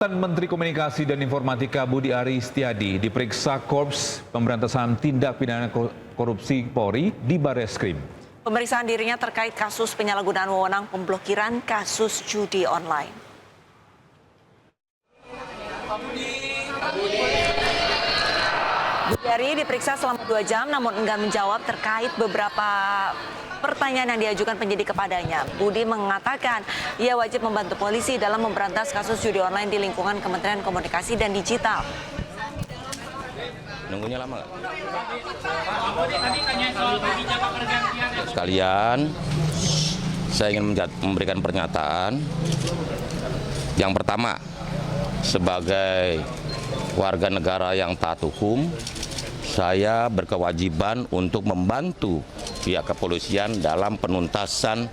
Menteri Komunikasi dan Informatika Budi Aris Setiadi diperiksa Korps Pemberantasan Tindak Pidana Korupsi Polri di Barreskrim. Pemeriksaan dirinya terkait kasus penyalahgunaan wewenang pemblokiran kasus judi online. Budi Aris diperiksa selama 2 jam namun enggan menjawab terkait beberapa pertanyaan yang diajukan penyidik kepadanya. Budi mengatakan ia wajib membantu polisi dalam memberantas kasus judi online di lingkungan Kementerian Komunikasi dan Digital. Nunggunya lama nggak? Sekalian, saya ingin memberikan pernyataan. Yang pertama, sebagai warga negara yang taat hukum, saya berkewajiban untuk membantu pihak kepolisian dalam penuntasan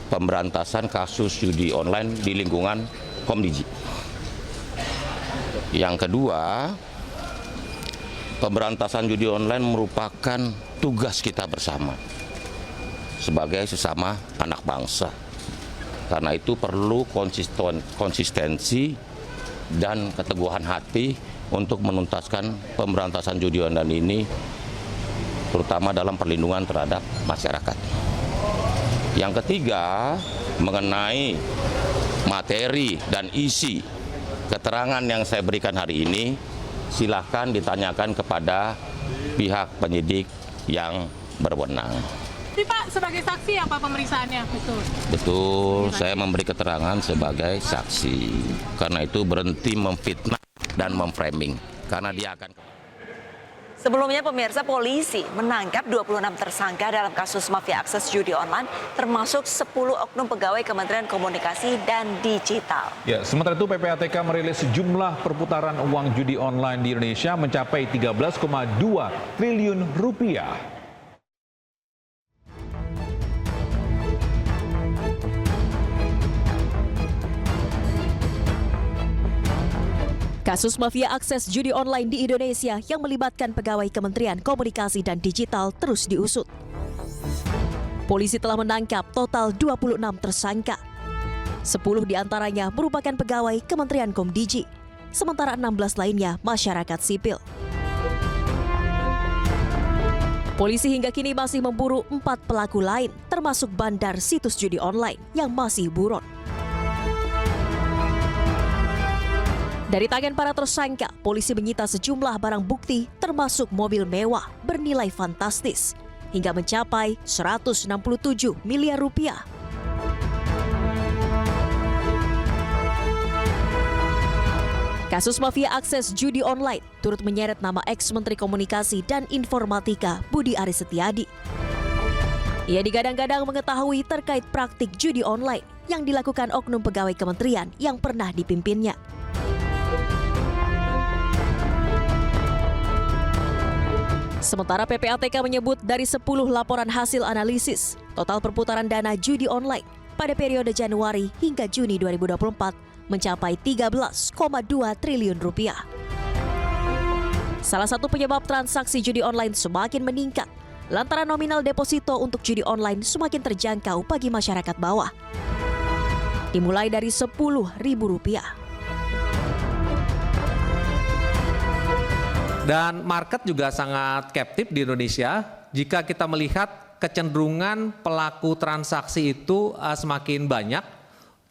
pemberantasan kasus judi online di lingkungan Komdiji. Yang kedua, pemberantasan judi online merupakan tugas kita bersama sebagai sesama anak bangsa. Karena itu perlu konsistensi dan keteguhan hati untuk menuntaskan pemberantasan judi online ini, terutama dalam perlindungan terhadap masyarakat. Yang ketiga, mengenai materi dan isi keterangan yang saya berikan hari ini, silahkan ditanyakan kepada pihak penyidik yang berwenang. Tapi Pak, sebagai saksi apa pemeriksaannya? Betul, saya memberi keterangan sebagai saksi. Karena itu berhenti memfitnah dan memframing, karena dia akan... Sebelumnya pemirsa, polisi menangkap 26 tersangka dalam kasus mafia akses judi online, termasuk 10 oknum pegawai Kementerian Komunikasi dan Digital. Ya, sementara itu PPATK merilis jumlah perputaran uang judi online di Indonesia mencapai 13,2 triliun rupiah. Kasus mafia akses judi online di Indonesia yang melibatkan pegawai Kementerian Komunikasi dan Digital terus diusut. Polisi telah menangkap total 26 tersangka. 10 diantaranya merupakan pegawai Kementerian Komdiji, sementara 16 lainnya masyarakat sipil. Polisi hingga kini masih memburu 4 pelaku lain, termasuk bandar situs judi online yang masih buron. Dari tangan para tersangka, polisi menyita sejumlah barang bukti termasuk mobil mewah bernilai fantastis hingga mencapai 167 miliar rupiah. Kasus mafia akses judi online turut menyeret nama ex-Menteri Komunikasi dan Informatika Budi Aris Setiadi. Ia digadang-gadang mengetahui terkait praktik judi online yang dilakukan oknum pegawai kementerian yang pernah dipimpinnya. Sementara PPATK menyebut dari 10 laporan hasil analisis, total perputaran dana judi online pada periode Januari hingga Juni 2024 mencapai 13,2 triliun rupiah. Salah satu penyebab transaksi judi online semakin meningkat lantaran nominal deposito untuk judi online semakin terjangkau bagi masyarakat bawah, dimulai dari Rp10.000. Dan market juga sangat captive di Indonesia. Jika kita melihat kecenderungan pelaku transaksi itu semakin banyak,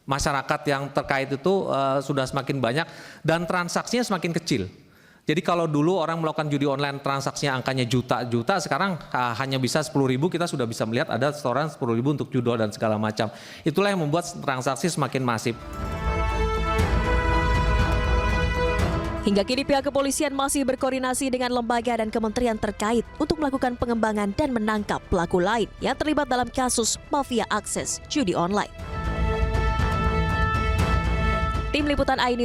masyarakat yang terkait itu sudah semakin banyak dan transaksinya semakin kecil. Jadi kalau dulu orang melakukan judi online transaksinya angkanya juta-juta, sekarang hanya bisa 10.000, kita sudah bisa melihat ada setoran 10.000 untuk judo dan segala macam. Itulah yang membuat transaksi semakin masif. Hingga kini pihak kepolisian masih berkoordinasi dengan lembaga dan kementerian terkait untuk melakukan pengembangan dan menangkap pelaku lain yang terlibat dalam kasus mafia akses judi online. Tim Liputan iNews